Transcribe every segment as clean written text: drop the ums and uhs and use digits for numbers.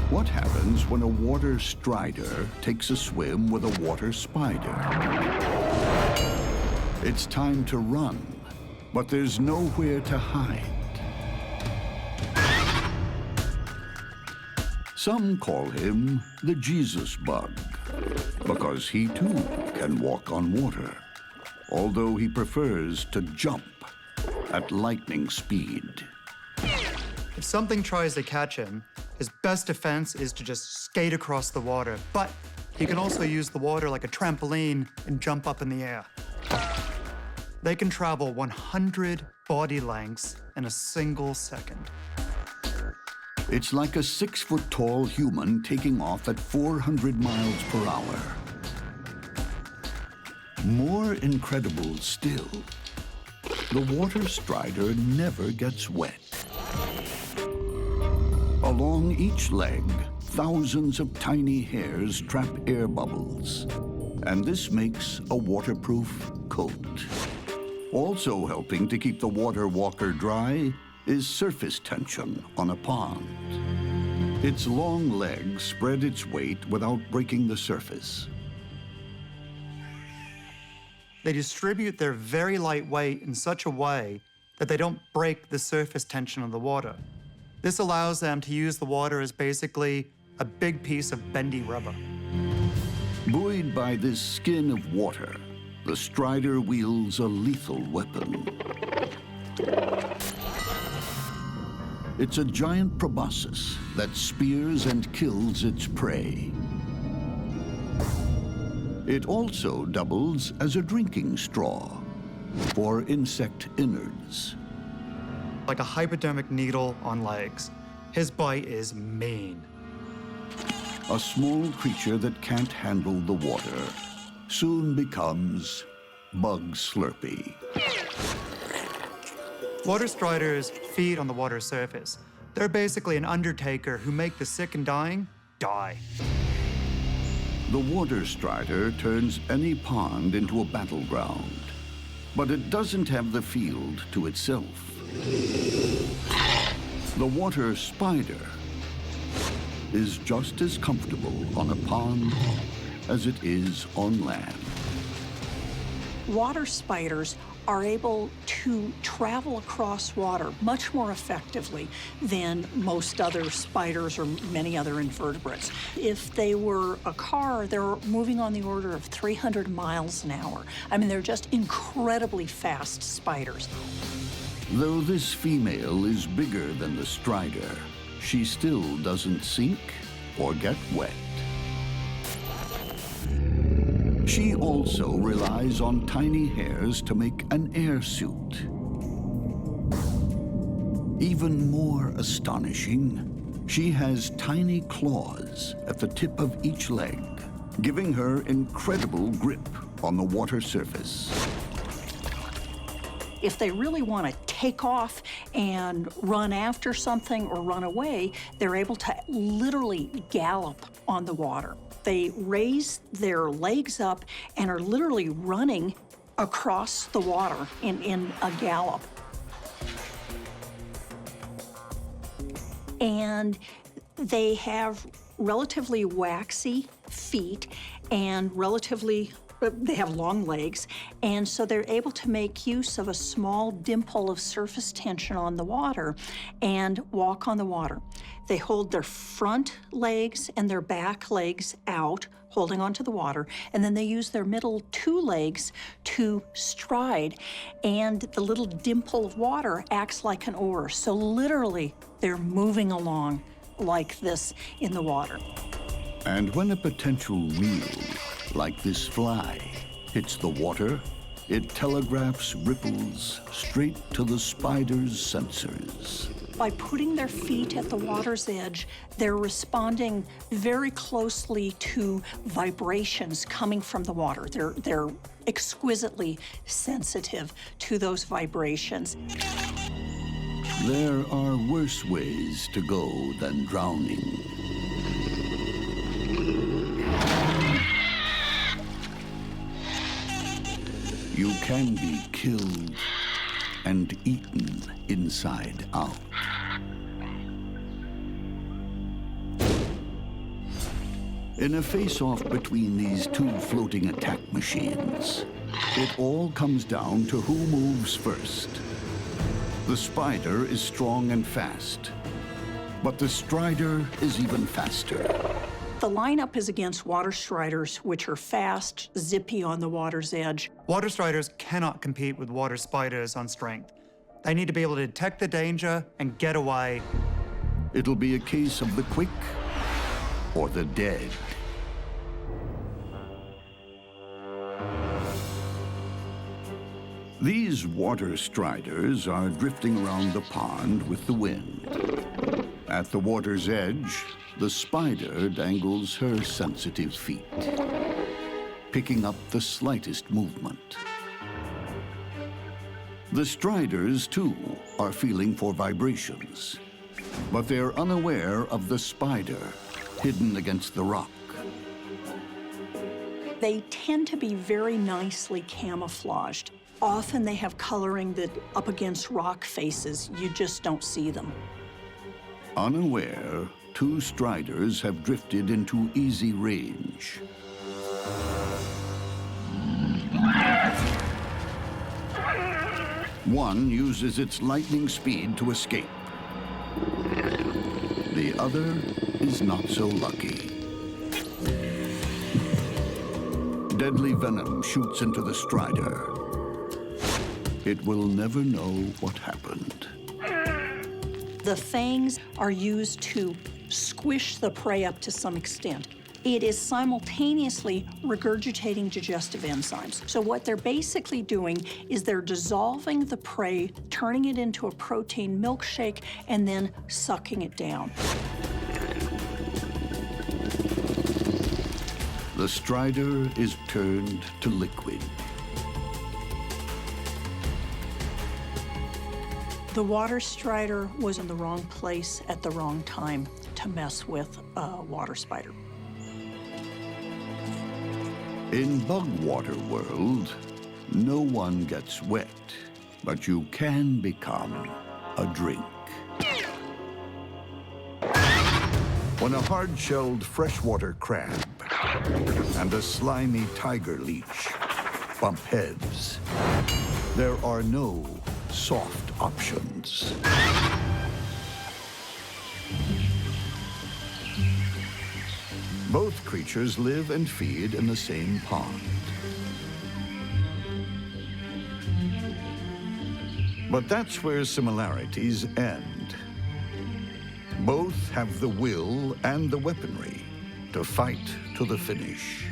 What happens when a water strider takes a swim with a water spider? It's time to run, but there's nowhere to hide. Some call him the Jesus bug, because he too can walk on water, although he prefers to jump at lightning speed. If something tries to catch him, his best defense is to just skate across the water, but he can also use the water like a trampoline and jump up in the air. They can travel 100 body lengths in a single second. It's like a 6-foot-tall human taking off at 400 miles per hour. More incredible still, the water strider never gets wet. Along each leg, thousands of tiny hairs trap air bubbles, and this makes a waterproof coat. Also helping to keep the water walker dry is surface tension on a pond. Its long legs spread its weight without breaking the surface. They distribute their very light weight in such a way that they don't break the surface tension of the water. This allows them to use the water as basically a big piece of bendy rubber. Buoyed by this skin of water, the strider wields a lethal weapon. It's a giant proboscis that spears and kills its prey. It also doubles as a drinking straw for insect innards. Like a hypodermic needle on legs. His bite is mean. A small creature that can't handle the water soon becomes Bug Slurpee. Water striders feed on the water surface. They're basically an undertaker who make the sick and dying die. The water strider turns any pond into a battleground, but it doesn't have the field to itself. The water spider is just as comfortable on a pond as it is on land. Water spiders are able to travel across water much more effectively than most other spiders or many other invertebrates. If they were a car, they're moving on the order of 300 miles an hour. I mean, they're just incredibly fast spiders. Though this female is bigger than the strider, she still doesn't sink or get wet. She also relies on tiny hairs to make an air suit. Even more astonishing, she has tiny claws at the tip of each leg, giving her incredible grip on the water surface. If they really want to take off and run after something or run away, they're able to literally gallop on the water. They raise their legs up and are literally running across the water in a gallop. And they have relatively waxy feet and they have long legs, and so they're able to make use of a small dimple of surface tension on the water and walk on the water. They hold their front legs and their back legs out, holding onto the water, and then they use their middle two legs to stride, and the little dimple of water acts like an oar. So literally, they're moving along like this in the water. And when a potential meal, like this fly, hits the water, it telegraphs ripples straight to the spider's sensors. By putting their feet at the water's edge, they're responding very closely to vibrations coming from the water. They're exquisitely sensitive to those vibrations. There are worse ways to go than drowning. You can be killed and eaten inside out. In a face-off between these two floating attack machines, it all comes down to who moves first. The spider is strong and fast, but the strider is even faster. The lineup is against water striders, which are fast, zippy on the water's edge. Water striders cannot compete with water spiders on strength. They need to be able to detect the danger and get away. It'll be a case of the quick or the dead. These water striders are drifting around the pond with the wind. At the water's edge, the spider dangles her sensitive feet, picking up the slightest movement. The striders, too, are feeling for vibrations, but they're unaware of the spider hidden against the rock. They tend to be very nicely camouflaged. Often they have coloring that up against rock faces, you just don't see them. Unaware, two striders have drifted into easy range. One uses its lightning speed to escape. The other is not so lucky. Deadly venom shoots into the strider. It will never know what happened. The fangs are used to squish the prey up to some extent. It is simultaneously regurgitating digestive enzymes. So what they're basically doing is they're dissolving the prey, turning it into a protein milkshake, and then sucking it down. The strider is turned to liquid. The water strider was in the wrong place at the wrong time to mess with a water spider. In bug water world, no one gets wet, but you can become a drink. When a hard-shelled freshwater crab and a slimy tiger leech bump heads, there are no soft options. Both creatures live and feed in the same pond. But that's where similarities end. Both have the will and the weaponry to fight to the finish.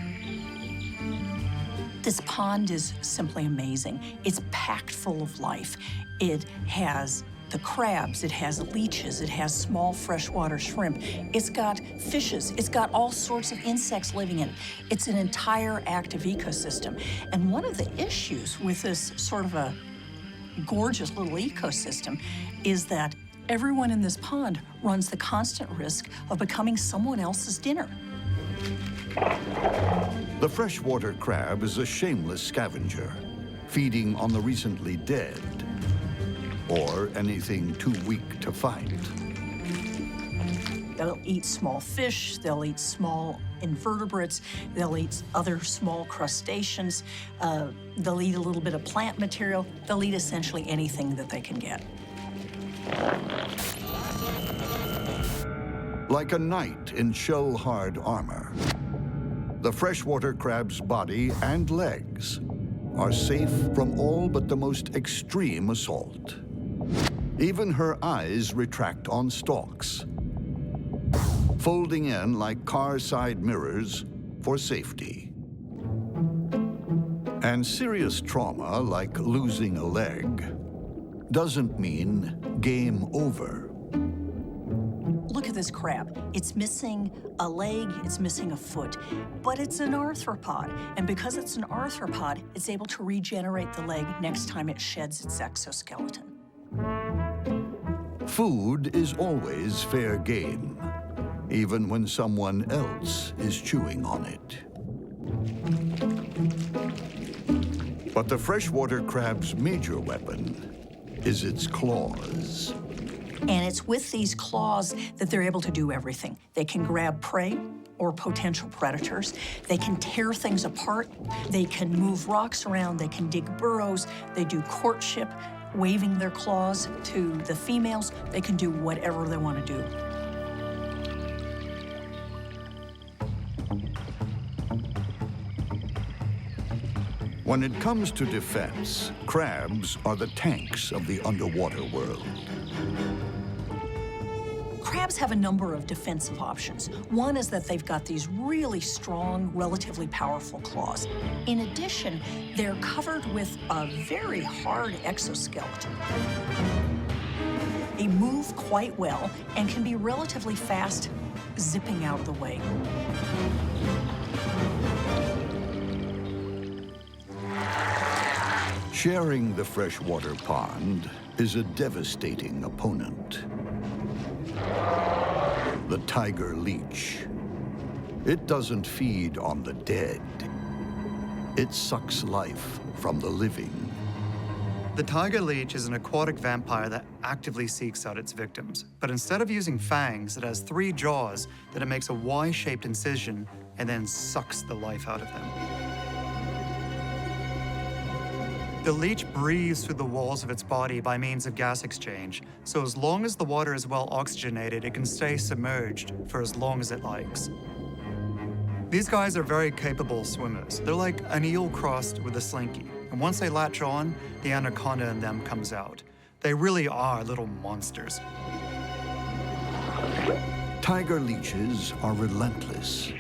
This pond is simply amazing. It's packed full of life. It has the crabs, it has leeches, it has small freshwater shrimp. It's got fishes, it's got all sorts of insects living in it. It's an entire active ecosystem. And one of the issues with this sort of a gorgeous little ecosystem is that everyone in this pond runs the constant risk of becoming someone else's dinner. The freshwater crab is a shameless scavenger, feeding on the recently dead or anything too weak to fight. They'll eat small fish, they'll eat small invertebrates, they'll eat other small crustaceans, they'll eat a little bit of plant material, they'll eat essentially anything that they can get. Like a knight in shell-hard armor, the freshwater crab's body and legs are safe from all but the most extreme assault. Even her eyes retract on stalks, folding in like car side mirrors for safety. And serious trauma, like losing a leg, doesn't mean game over. Look at this crab. It's missing a leg, it's missing a foot, but it's an arthropod. And because it's an arthropod, it's able to regenerate the leg next time it sheds its exoskeleton. Food is always fair game, even when someone else is chewing on it. But the freshwater crab's major weapon is its claws. And it's with these claws that they're able to do everything. They can grab prey, or potential predators. They can tear things apart. They can move rocks around. They can dig burrows. They do courtship, waving their claws to the females. They can do whatever they want to do. When it comes to defense, crabs are the tanks of the underwater world. Crabs have a number of defensive options. One is that they've got these really strong, relatively powerful claws. In addition, they're covered with a very hard exoskeleton. They move quite well and can be relatively fast, zipping out of the way. Sharing the freshwater pond is a devastating opponent. The tiger leech. It doesn't feed on the dead. It sucks life from the living. The tiger leech is an aquatic vampire that actively seeks out its victims. But instead of using fangs, it has 3 jaws that it makes a Y-shaped incision and then sucks the life out of them. The leech breathes through the walls of its body by means of gas exchange, so as long as the water is well oxygenated, it can stay submerged for as long as it likes. These guys are very capable swimmers. They're like an eel crossed with a slinky, and once they latch on, the anaconda in them comes out. They really are little monsters. Tiger leeches are relentless.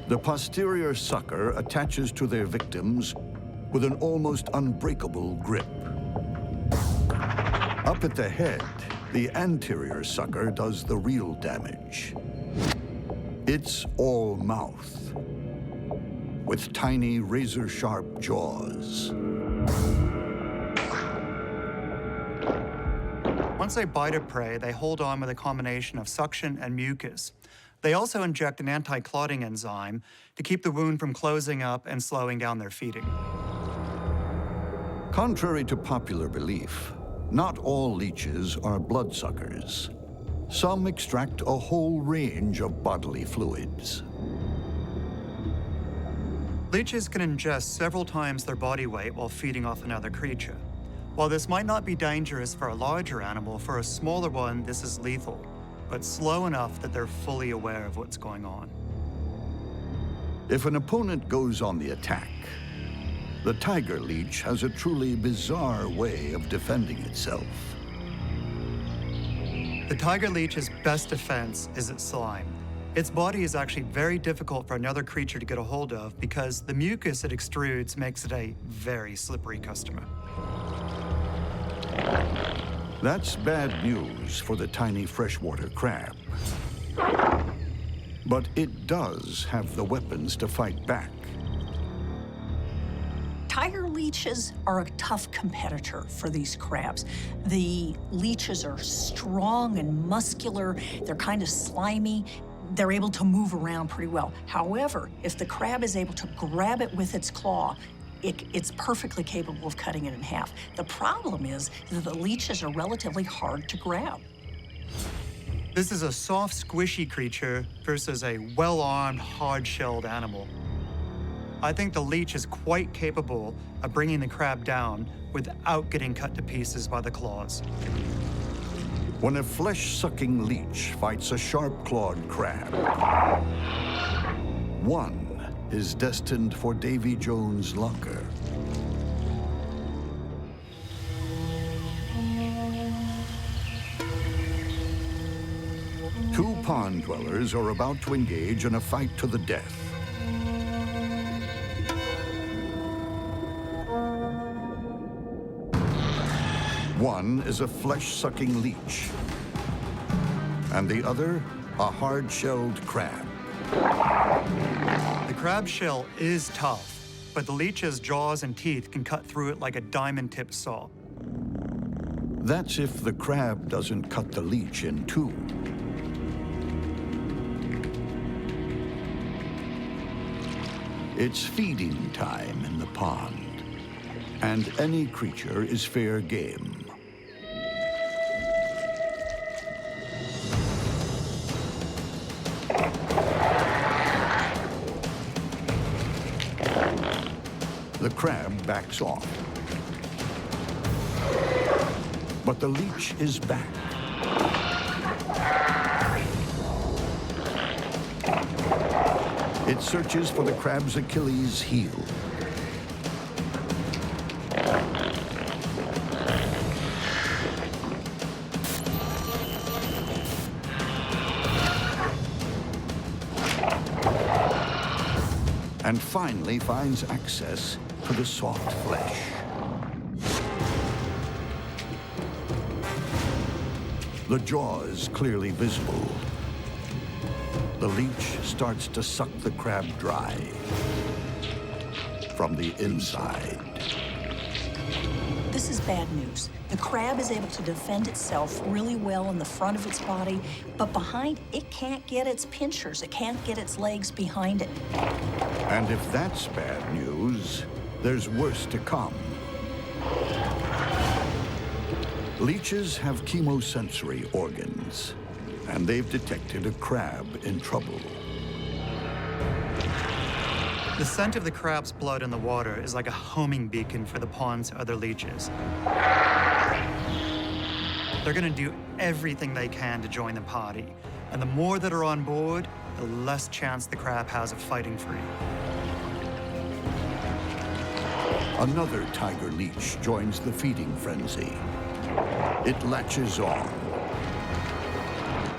The posterior sucker attaches to their victims with an almost unbreakable grip. Up at the head, the anterior sucker does the real damage. It's all mouth, with tiny razor-sharp jaws. Once they bite a prey, they hold on with a combination of suction and mucus. They also inject an anti-clotting enzyme to keep the wound from closing up and slowing down their feeding. Contrary to popular belief, not all leeches are bloodsuckers. Some extract a whole range of bodily fluids. Leeches can ingest several times their body weight while feeding off another creature. While this might not be dangerous for a larger animal, for a smaller one, this is lethal, but slow enough that they're fully aware of what's going on. If an opponent goes on the attack, the tiger leech has a truly bizarre way of defending itself. The tiger leech's best defense is its slime. Its body is actually very difficult for another creature to get a hold of because the mucus it extrudes makes it a very slippery customer. That's bad news for the tiny freshwater crab. But it does have the weapons to fight back. Tiger leeches are a tough competitor for these crabs. The leeches are strong and muscular. They're kind of slimy. They're able to move around pretty well. However, if the crab is able to grab it with its claw, it's perfectly capable of cutting it in half. The problem is that the leeches are relatively hard to grab. This is a soft, squishy creature versus a well-armed, hard-shelled animal. I think the leech is quite capable of bringing the crab down without getting cut to pieces by the claws. When a flesh-sucking leech fights a sharp-clawed crab, one is destined for Davy Jones' locker. Two pond dwellers are about to engage in a fight to the death. One is a flesh-sucking leech, and the other, a hard-shelled crab. The crab shell is tough, but the leech's jaws and teeth can cut through it like a diamond-tipped saw. That's if the crab doesn't cut the leech in two. It's feeding time in the pond, and any creature is fair game. crab backs off. But the leech is back. It searches for the crab's Achilles heel. And finally finds access to the soft flesh. The jaw is clearly visible. The leech starts to suck the crab dry from the inside. This is bad news. The crab is able to defend itself really well in the front of its body, but behind, it can't get its pinchers. It can't get its legs behind it. And if that's bad news, there's worse to come. Leeches have chemosensory organs, and they've detected a crab in trouble. The scent of the crab's blood in the water is like a homing beacon for the pond's other leeches. They're gonna do everything they can to join the party, and the more that are on board, the less chance the crab has of fighting free. Another tiger leech joins the feeding frenzy. It latches on.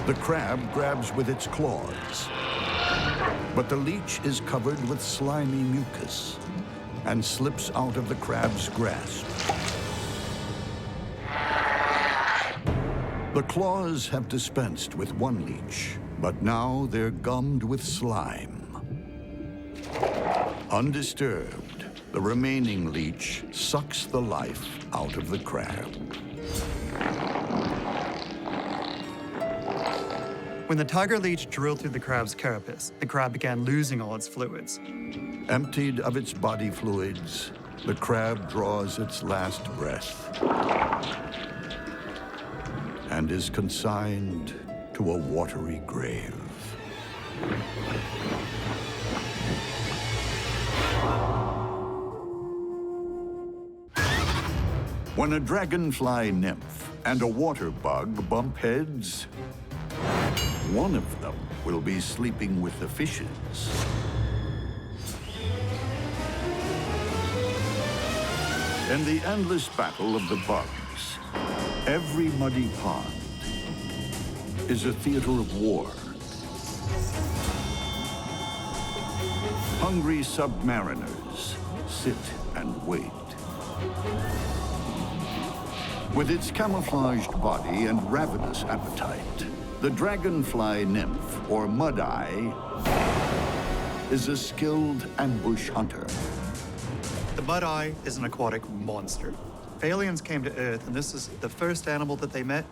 The crab grabs with its claws, but the leech is covered with slimy mucus and slips out of the crab's grasp. The claws have dispensed with one leech, but now they're gummed with slime. Undisturbed, the remaining leech sucks the life out of the crab. When the tiger leech drilled through the crab's carapace, the crab began losing all its fluids. Emptied of its body fluids, the crab draws its last breath and is consigned to a watery grave. When a dragonfly nymph and a water bug bump heads, one of them will be sleeping with the fishes. In the endless battle of the bugs, every muddy pond is a theater of war. Hungry submariners sit and wait. With its camouflaged body and ravenous appetite, the Dragonfly Nymph, or Mudeye, is a skilled ambush hunter. The Mudeye is an aquatic monster. If aliens came to Earth and this is the first animal that they met,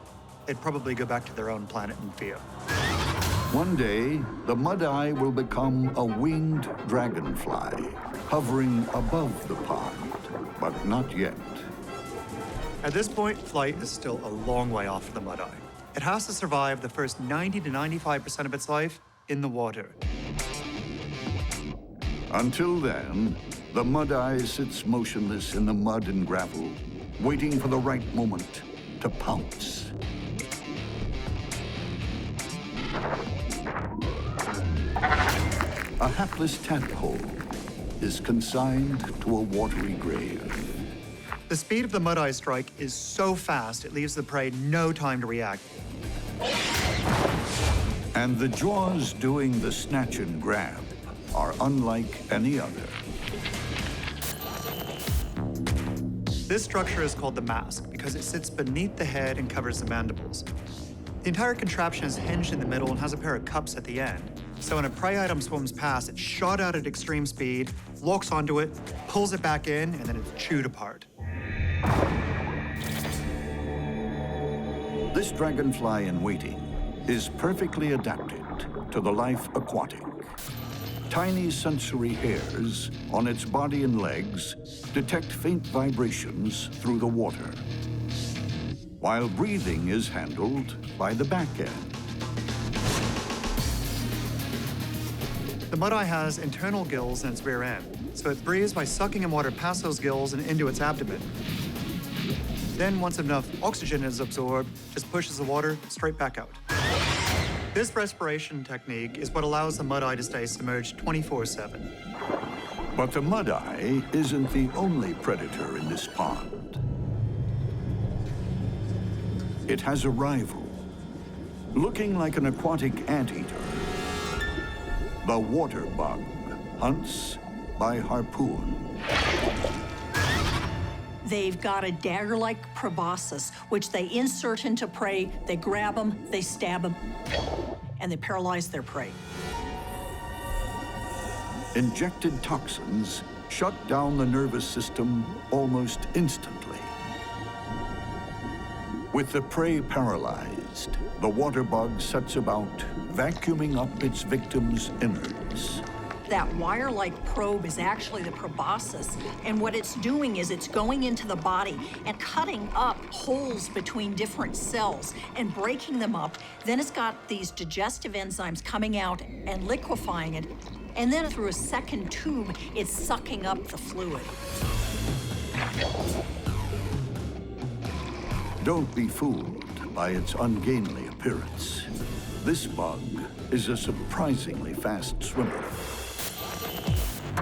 they'd probably go back to their own planet in fear. One day, the Mudeye will become a winged dragonfly, hovering above the pond, but not yet. At this point, flight is still a long way off for the Mudeye. It has to survive the first 90 to 95% of its life in the water. Until then, the Mudeye sits motionless in the mud and gravel, waiting for the right moment to pounce. A hapless tadpole is consigned to a watery grave. The speed of the Mudeye strike is so fast, it leaves the prey no time to react. And the jaws doing the snatch and grab are unlike any other. This structure is called the mask because it sits beneath the head and covers the mandibles. The entire contraption is hinged in the middle and has a pair of cups at the end. So when a prey item swims past, it's shot out at extreme speed, locks onto it, pulls it back in, and then it's chewed apart. This dragonfly in waiting is perfectly adapted to the life aquatic. Tiny sensory hairs on its body and legs detect faint vibrations through the water, while breathing is handled by the back end. The Mudeye has internal gills in its rear end, so it breathes by sucking in water past those gills and into its abdomen. Then, once enough oxygen is absorbed, just pushes the water straight back out. This respiration technique is what allows the Mudeye to stay submerged 24/7. But the Mudeye isn't the only predator in this pond. It has a rival. Looking like an aquatic anteater, the water bug hunts by harpoon. They've got a dagger-like proboscis, which they insert into prey. They grab them, they stab them, and they paralyze their prey. Injected toxins shut down the nervous system almost instantly. With the prey paralyzed, the water bug sets about vacuuming up its victim's innards. That wire-like probe is actually the proboscis, and what it's doing is it's going into the body and cutting up holes between different cells and breaking them up. Then it's got these digestive enzymes coming out and liquefying it, and then through a second tube, it's sucking up the fluid. Don't be fooled by its ungainly appearance. This bug is a surprisingly fast swimmer.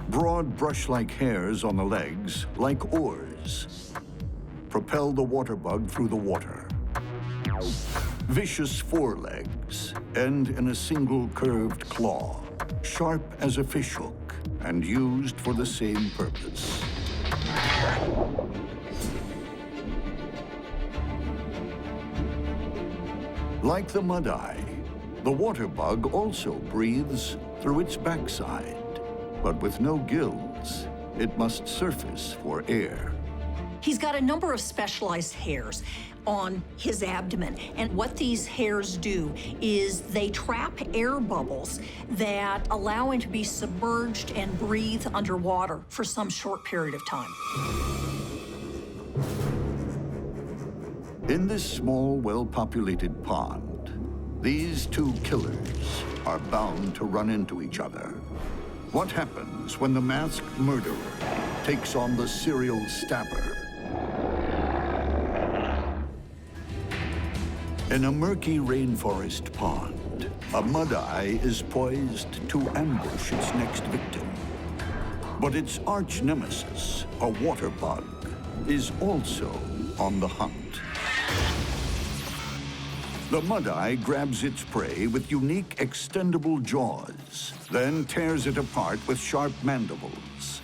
Broad brush-like hairs on the legs, like oars, propel the water bug through the water. Vicious forelegs end in a single curved claw, sharp as a fishhook and used for the same purpose. Like the Mudeye, the water bug also breathes through its backside. But with no gills, it must surface for air. He's got a number of specialized hairs on his abdomen, and what these hairs do is they trap air bubbles that allow him to be submerged and breathe underwater for some short period of time. In this small, well-populated pond, these two killers are bound to run into each other. What happens when the masked murderer takes on the serial stabber? In a murky rainforest pond, a Mudeye is poised to ambush its next victim. But its arch nemesis, a water bug, is also on the hunt. The Mudeye grabs its prey with unique extendable jaws, then tears it apart with sharp mandibles.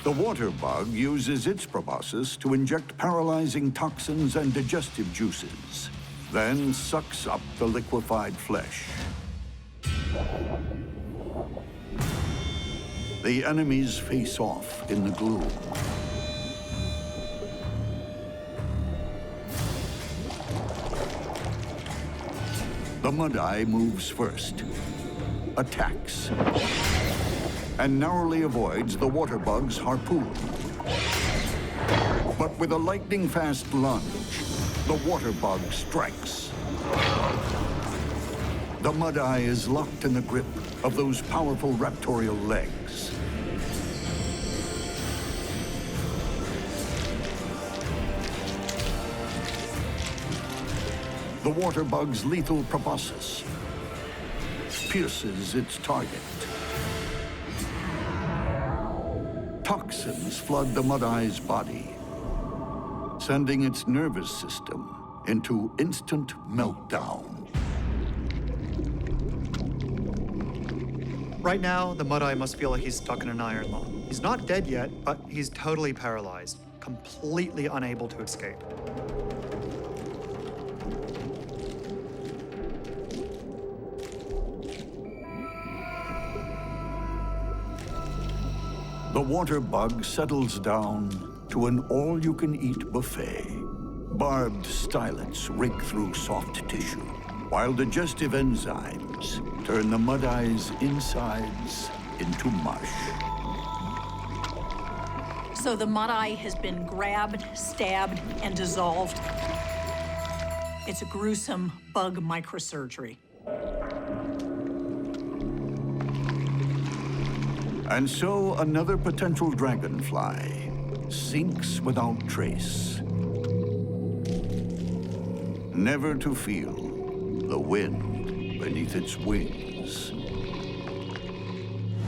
The water bug uses its proboscis to inject paralyzing toxins and digestive juices, then sucks up the liquefied flesh. The enemies face off in the gloom. The Mudeye moves first, attacks, and narrowly avoids the water bug's harpoon. But with a lightning-fast lunge, the water bug strikes. The Mudeye is locked in the grip of those powerful raptorial legs. The water bug's lethal proboscis pierces its target. Toxins flood the Mudeye's body, sending its nervous system into instant meltdown. Right now, the Mudeye must feel like he's stuck in an iron lung. He's not dead yet, but he's totally paralyzed, completely unable to escape. The water bug settles down to an all-you-can-eat buffet. Barbed stylets rake through soft tissue, while digestive enzymes turn the Mudeye's insides into mush. So the Mudeye has been grabbed, stabbed, and dissolved. It's a gruesome bug microsurgery. And so another potential dragonfly sinks without trace, never to feel the wind beneath its wings.